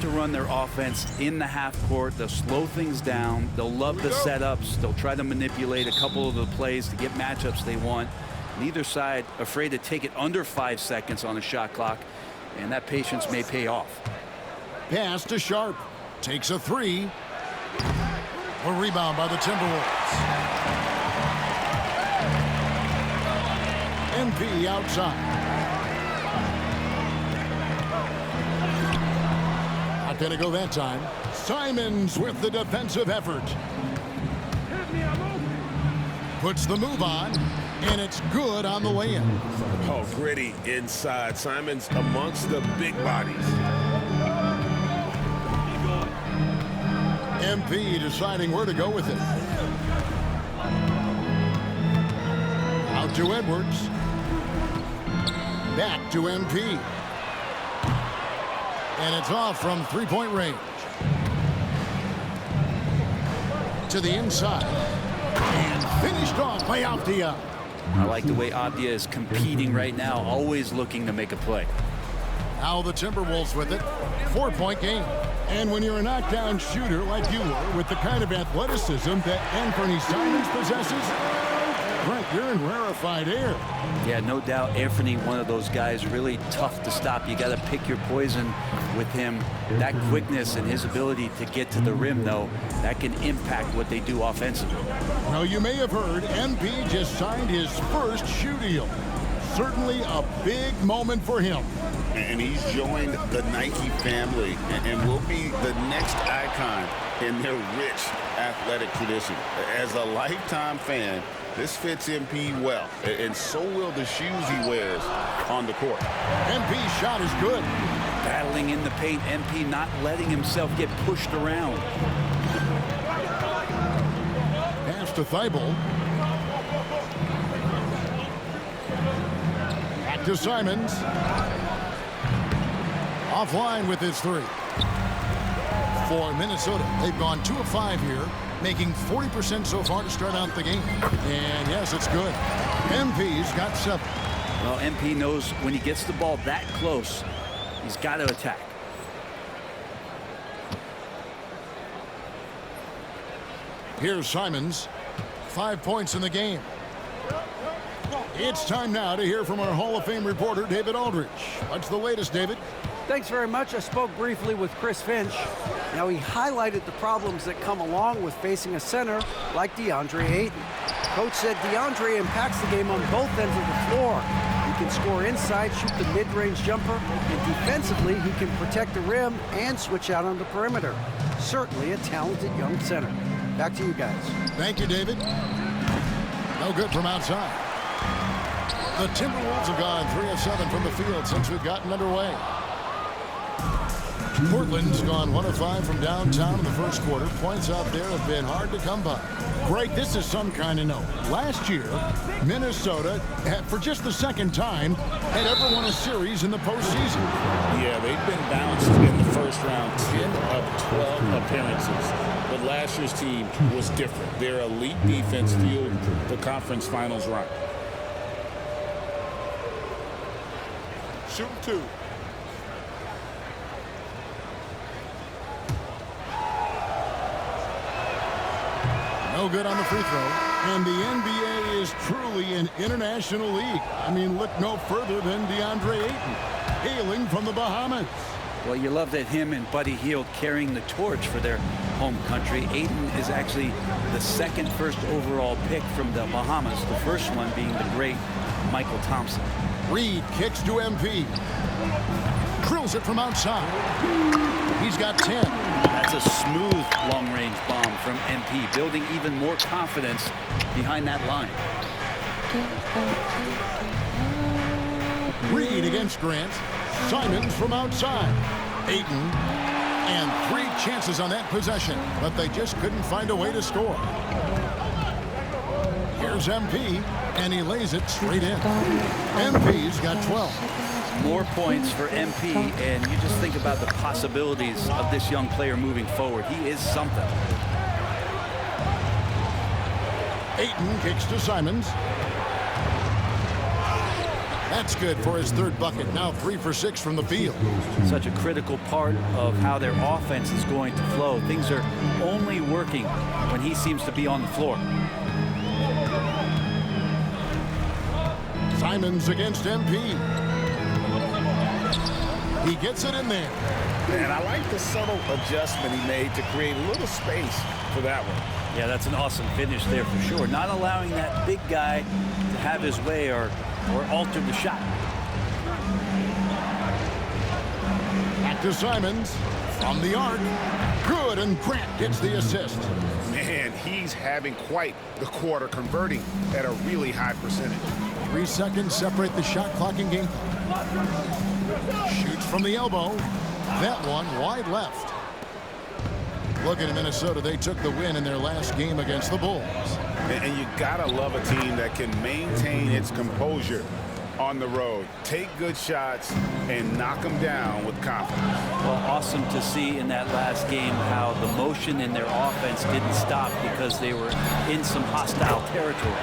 to run their offense in the half court. They'll slow things down. They'll love the setups. They'll try to manipulate a couple of the plays to get matchups they want. Neither side afraid to take it under 5 seconds on the shot clock, and that patience may pay off. Pass to Sharp. Takes a three. A rebound by the Timberwolves. MP outside. Not going to go that time. Simons with the defensive effort. Puts the move on, and it's good on the lay-in. Oh, gritty inside. Simons amongst the big bodies. MP deciding where to go with it. Out to Edwards. Back to MP. And it's off from three-point range. To the inside. And finished off by Avdia. I like the way Avdia is competing right now, always looking to make a play. Now the Timberwolves with it. 4-point game. And when you're a knockdown shooter like you were, with the kind of athleticism that Anthony Simons possesses, Brent, you're in rarefied air. Yeah, no doubt Anthony, one of those guys, really tough to stop. You got to pick your poison with him. That quickness and his ability to get to the rim, though, that can impact what they do offensively. Now, you may have heard MP just signed his first shoe deal. Certainly a big moment for him. And he's joined the Nike family and will be the next icon in their rich athletic tradition. As a lifetime fan, this fits MP well, and so will the shoes he wears on the court. MP's shot is good. Battling in the paint, MP not letting himself get pushed around. Pass to Thibault. Back to Simons. Offline with his three. For Minnesota, they've gone 2 of 5 here, making 40% so far to start out the game. And yes, it's good. MP's got 7. Well, MP knows when he gets the ball that close, he's got to attack. Here's Simons. 5 points in the game. It's time now to hear from our Hall of Fame reporter, David Aldridge. What's the latest, David? Thanks very much. I spoke briefly with Chris Finch. Now, he highlighted the problems that come along with facing a center like DeAndre Ayton. Coach said DeAndre impacts the game on both ends of the floor. He can score inside, shoot the mid-range jumper, and defensively, he can protect the rim and switch out on the perimeter. Certainly a talented young center. Back to you guys. Thank you, David. No good from outside. The Timberwolves have gone 3 of 7 from the field since we've gotten underway. Portland's gone 1 of 5 from downtown in the first quarter. Points out there have been hard to come by. Greg, this is some kind of note. Last year, Minnesota, for just the second time, had ever won a series in the postseason. Yeah, they've been bounced in the first round 10 of 12 appearances. But last year's team was different. Their elite defense fueled the conference finals run. Shoot 2. No good on the free throw. And the NBA is truly an international league. I mean, look no further than DeAndre Ayton, hailing from the Bahamas. Well, you love that him and Buddy Hield carrying the torch for their home country. Ayton is actually the second first overall pick from the Bahamas, the first one being the great Michael Thompson. Reed kicks to MP. Drills it from outside. He's got 10. That's a smooth long-range bomb from MP, building even more confidence behind that line. Reed against Grant. Simons from outside. Ayton. And 3 chances on that possession, but they just couldn't find a way to score. Here's MP, and he lays it straight in. MP's got 12. More points for MP, and you just think about the possibilities of this young player moving forward. He is something. Ayton kicks to Simons. That's good for his third bucket. Now 3 for 6 from the field. Such a critical part of how their offense is going to flow. Things are only working when he seems to be on the floor. Simons against MP. He gets it in there. And I like the subtle adjustment he made to create a little space for that one. Yeah, that's an awesome finish there for sure. Not allowing that big guy to have his way or alter the shot. Back to Simons from the arc. Good, and Grant gets the assist. Man, he's having quite the quarter, converting at a really high percentage. 3 seconds separate the shot clock and game. Shoots from the elbow. That one wide left. Looking at Minnesota, they took the win in their last game against the Bulls. And you gotta love a team that can maintain its composure on the road, take good shots, and knock them down with confidence. Well, awesome to see in that last game how the motion in their offense didn't stop because they were in some hostile territory.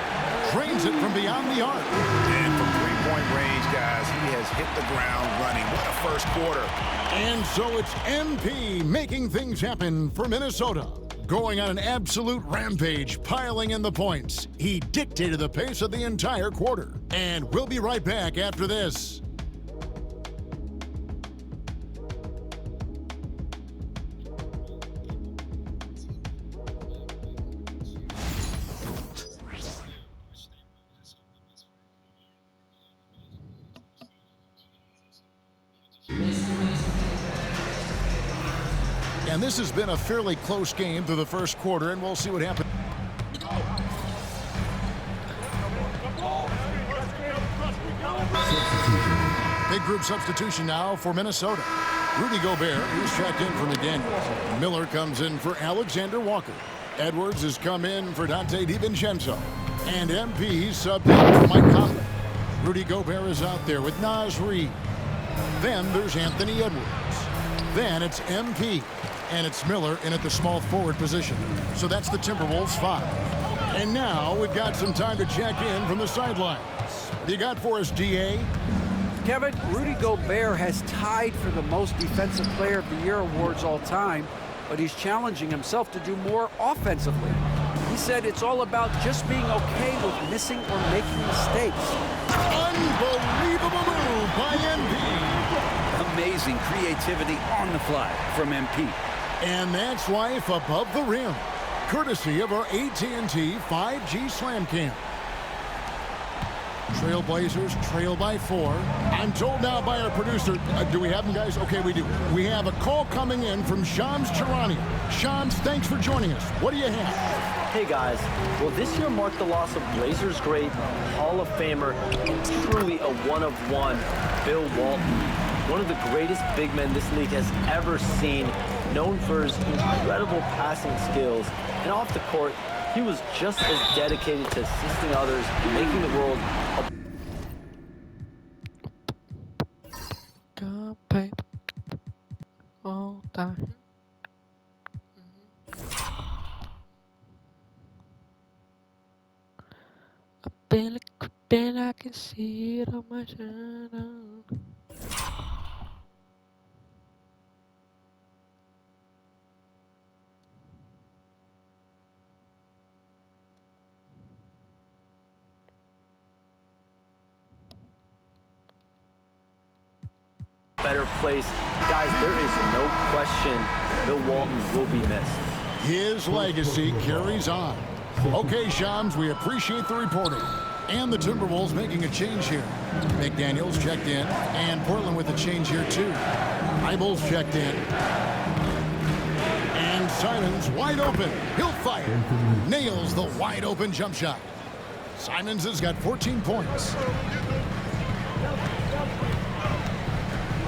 Drains it from beyond the arc. And from three-point range, guys, he has hit the ground running. What a first quarter. And so it's MP making things happen for Minnesota. Going on an absolute rampage, piling in the points. He dictated the pace of the entire quarter. And we'll be right back after this. And this has been a fairly close game through the first quarter, and we'll see what happens. Big group substitution now for Minnesota. Rudy Gobert, who's checked in for McDaniels. Miller comes in for Alexander Walker. Edwards has come in for Dante DiVincenzo. And MP subbed in for Mike Conley. Rudy Gobert is out there with Naz Reid. Then there's Anthony Edwards. Then it's MP. And it's Miller in at the small forward position. So that's the Timberwolves 5. And now we've got some time to check in from the sidelines. What you got for us, DA? Kevin, Rudy Gobert has tied for the most Defensive Player of the Year awards all time, but he's challenging himself to do more offensively. He said it's all about just being okay with missing or making mistakes. Unbelievable move by MP. Amazing creativity on the fly from MP. And that's life above the rim, courtesy of our AT&T 5G Slam Cam. Trailblazers trail by 4. I'm told now by our producer, do we have them, guys? Okay, we do. We have a call coming in from Shams Charania. Shams, thanks for joining us. What do you have? Hey guys, well this year marked the loss of Blazers great, Hall of Famer, and truly a one-of-one, Bill Walton. One of the greatest big men this league has ever seen, known for his incredible passing skills. And off the court, he was just as dedicated to assisting others, making the world a all time. I can see it on my channel. better place. Guys, there is no question Bill Walton will be missed. His legacy carries on. Okay, Shams, we appreciate the reporting. And the Timberwolves making a change here. McDaniels checked in, and Portland with a change here too. Eibels checked in. And Simons wide open. He'll fire. Nails the wide open jump shot. Simons has got 14 points.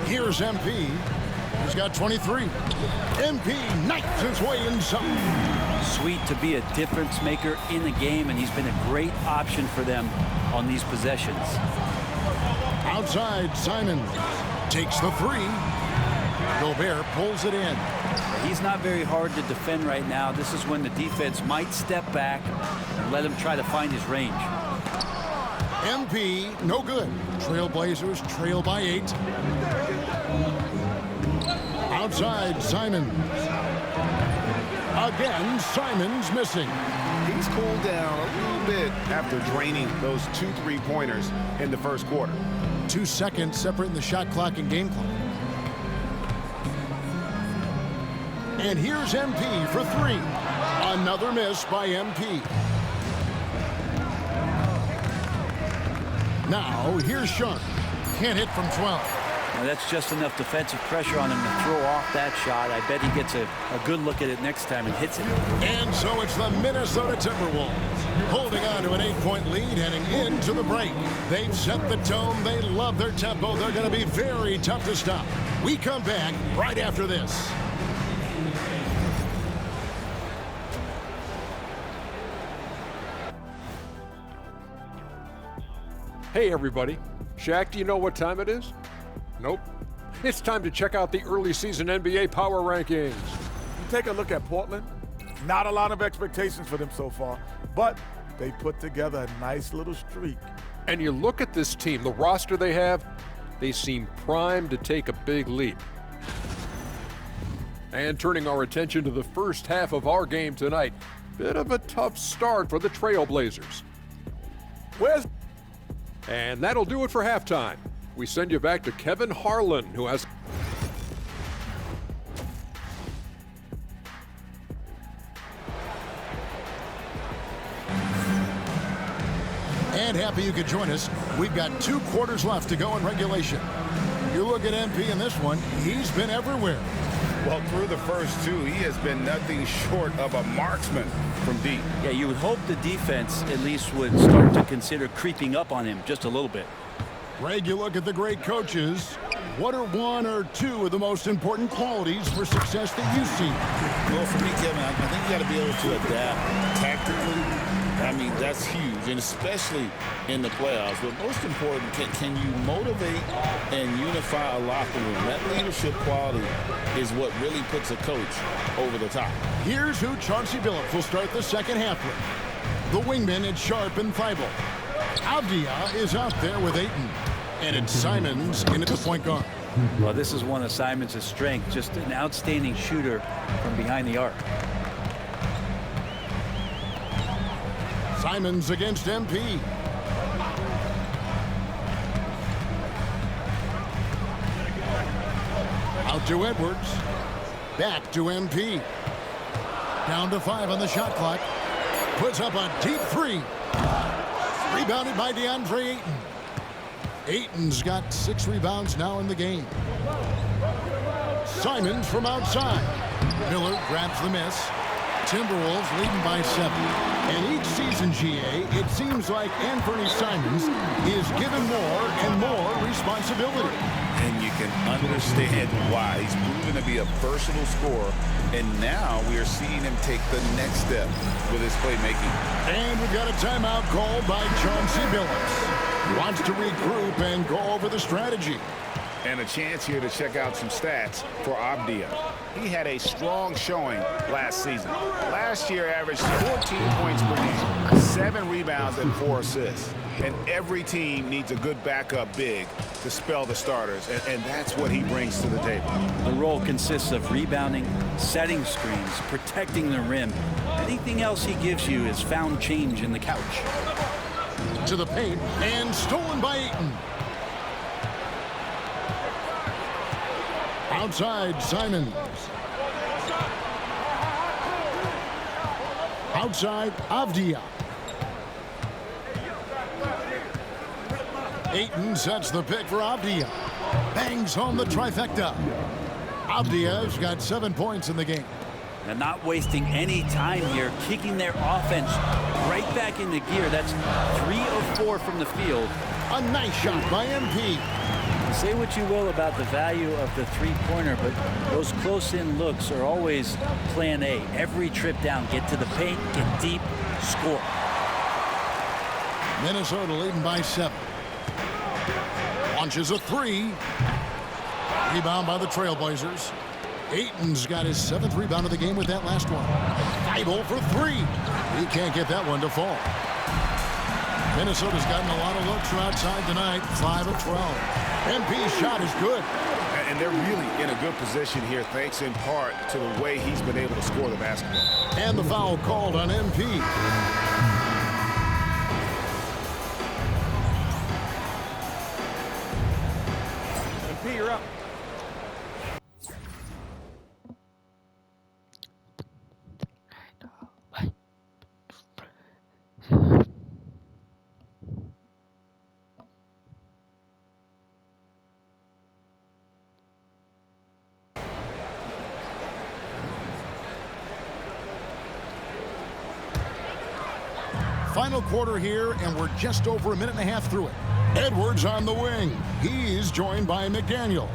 Here's MP. He's got 23. MP knifes his way inside. Sweet to be a difference maker in the game, and he's been a great option for them on these possessions. Outside, Simons takes the three. Gobert pulls it in. He's not very hard to defend right now. This is when the defense might step back and let him try to find his range. MP, no good. Trailblazers trail by 8. Outside, Simons. Again, Simons missing. He's cooled down a little bit after draining those 2 3-pointers in the first quarter. 2 seconds separating the shot clock and game clock. And here's MP for 3. Another miss by MP. Now, here's Sharp. Can't hit from 12. Now that's just enough defensive pressure on him to throw off that shot. I bet he gets a good look at it next time and hits it. And so it's the Minnesota Timberwolves holding on to an 8-point lead heading into the break. They've set the tone. They love their tempo. They're going to be very tough to stop. We come back right after this. Hey everybody, Shaq, do you know what time it is? Nope. It's time to check out the early season NBA Power Rankings. You take a look at Portland, not a lot of expectations for them so far, but they put together a nice little streak. And you look at this team, the roster they have, they seem primed to take a big leap. And turning our attention to the first half of our game tonight, bit of a tough start for the Trailblazers. And that'll do it for halftime. We send you back to Kevin Harlan, who has... And happy you could join us. We've got 2 quarters left to go in regulation. You look at MP in this one, he's been everywhere. Well, through the first 2, he has been nothing short of a marksman from deep. Yeah, you would hope the defense at least would start to consider creeping up on him just a little bit. Greg, you look at the great coaches. What are 1 or 2 of the most important qualities for success that you see? Well, for me, Kevin, I think you got to be able to adapt tactically. I mean, that's huge, and especially in the playoffs. But most important, can you motivate and unify a locker room? That leadership quality is what really puts a coach over the top. Here's who Chauncey Billups will start the second half with. The wingmen at Sharp and Thibault. Avdia is out there with Ayton. And it's Simons in at the point guard. Well, this is one of Simons' strengths, just an outstanding shooter from behind the arc. Simons against MP. Out to Edwards. Back to MP. Down to 5 on the shot clock. Puts up a deep 3. Rebounded by DeAndre Ayton. Ayton's got 6 rebounds now in the game. Simons from outside. Miller grabs the miss. Timberwolves leading by 7. And each season, GA, it seems like Anthony Simons is given more and more responsibility. And you can understand why. He's proven to be a versatile scorer, and now we are seeing him take the next step with his playmaking. And we've got a timeout called by Chauncey Billups. Wants to regroup and go over the strategy. And a chance here to check out some stats for Avdia. He had a strong showing last season. Last year averaged 14 points per game, 7 rebounds and 4 assists. And every team needs a good backup big to spell the starters, and that's what he brings to the table. The role consists of rebounding, setting screens, protecting the rim. Anything else he gives you is found change in the couch. To the paint, and stolen by Ayton. Outside, Simons. Outside, Avdia. Ayton sets the pick for Avdia. Bangs home the trifecta. Avdia's got 7 points in the game. And not wasting any time here, kicking their offense right back into gear. That's 3 of 4 from the field. A nice shot by MP. Say what you will about the value of the three-pointer, but those close-in looks are always plan A. Every trip down, get to the paint, get deep, score. Minnesota leading by 7. Launches a 3. Rebound by the Trailblazers. Ayton's got his 7th rebound of the game with that last one. Thibault for 3. He can't get that one to fall. Minnesota's gotten a lot of looks from outside tonight, 5 of 12. MP's shot is good. And they're really in a good position here, thanks in part to the way he's been able to score the basketball. And the foul called on MP. MP, you're up. Final quarter here, and we're just over a minute and a half through it. Edwards on the wing. He's joined by McDaniels.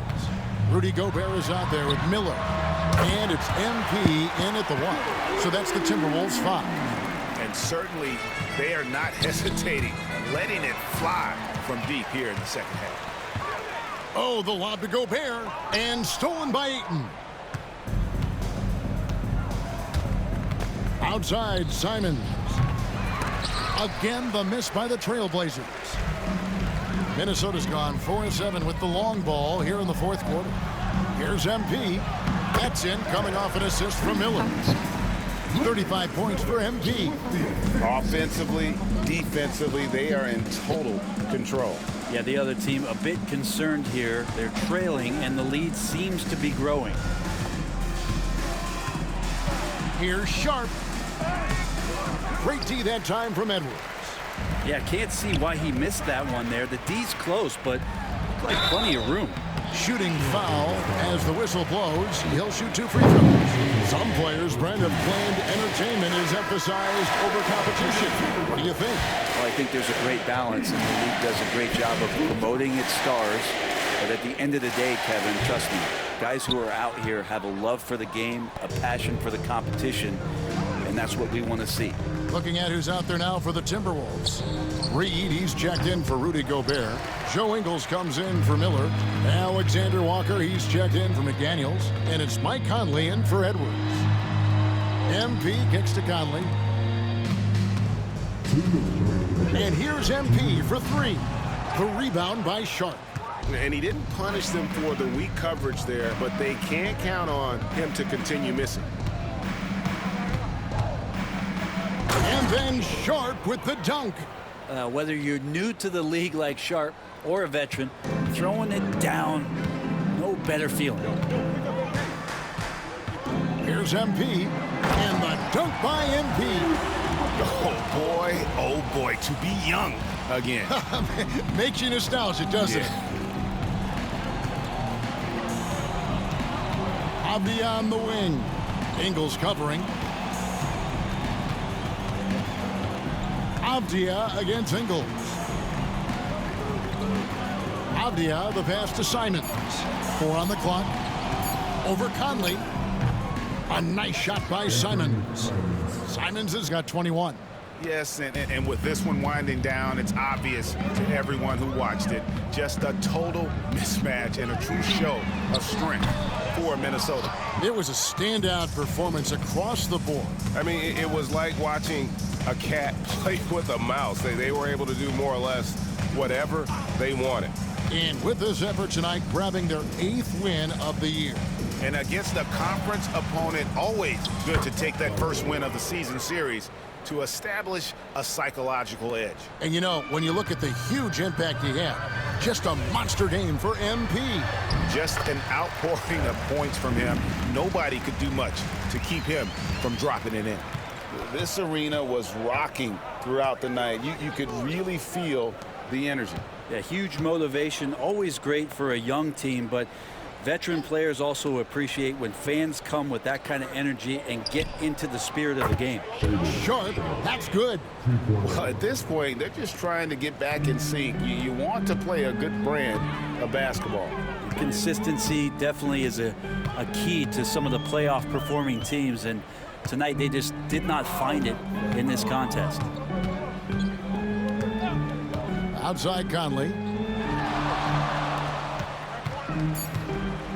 Rudy Gobert is out there with Miller. And it's MP in at the 1. So that's the Timberwolves 5. And certainly they are not hesitating, letting it fly from deep here in the second half. Oh, the lob to Gobert, and stolen by Ayton. Outside, Simons. Again, the miss by the Trailblazers. Minnesota's gone 4-7 with the long ball here in the fourth quarter. Here's MP. That's in, coming off an assist from Miller. 35 points for MP. Offensively, defensively, they are in total control. Yeah, the other team a bit concerned here. They're trailing, and the lead seems to be growing. Here's Sharp. Great D that time from Edwards. Yeah, can't see why he missed that one there. The D's close, but like plenty of room. Shooting foul as the whistle blows. He'll shoot 2 free throws. Some players, Brent, have claimed entertainment is emphasized over competition. What do you think? Well, I think there's a great balance, and the league does a great job of promoting its stars. But at the end of the day, Kevin, trust me, guys who are out here have a love for the game, a passion for the competition, and that's what we want to see. Looking at who's out there now for the Timberwolves. Reed, he's checked in for Rudy Gobert. Joe Ingles comes in for Miller. Alexander Walker, he's checked in for McDaniels. And it's Mike Conley in for Edwards. MP kicks to Conley. And here's MP for 3. The rebound by Sharp. And he didn't punish them for the weak coverage there, but they can't count on him to continue missing. And then Sharp with the dunk. Whether you're new to the league like Sharp or a veteran, throwing it down, no better feeling. Here's MP, and the dunk by MP. Oh boy, to be young again. Makes you nostalgic, doesn't it? Avdia on the wing. Ingles covering. Avdia against Ingles. Avdia, the pass to Simons. 4 on the clock. Over Conley. A nice shot by Simons. Simons has got 21. Yes, and with this one winding down, it's obvious to everyone who watched it. Just a total mismatch and a true show of strength for Minnesota. It was a standout performance across the board. I mean, it was like watching a cat play with a mouse. They were able to do more or less whatever they wanted. And with this effort tonight, grabbing their 8th win of the year. And against a conference opponent, always good to take that first win of the season series to establish a psychological edge. And you know, when you look at the huge impact he had, just a monster game for MP. Just an outpouring of points from him. Nobody could do much to keep him from dropping it in. This arena was rocking throughout the night. You could really feel the energy. Yeah, huge motivation, always great for a young team, but veteran players also appreciate when fans come with that kind of energy and get into the spirit of the game. Sharp, that's good. Well, at this point, they're just trying to get back in sync. You want to play a good brand of basketball. Consistency definitely is a key to some of the playoff performing teams, and tonight they just did not find it in this contest. Outside Conley.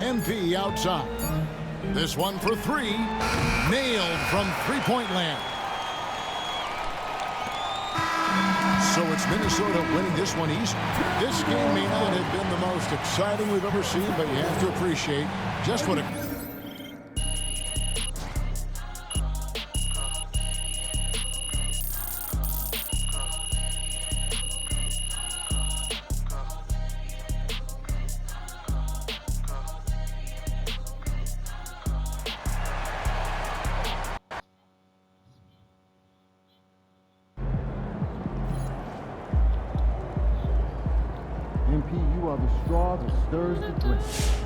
MP outside. This one for 3. Nailed from three-point land. So it's Minnesota winning this one east. This game may not have been the most exciting we've ever seen, but you have to appreciate just what a... MP, you are the straw that stirs the drink.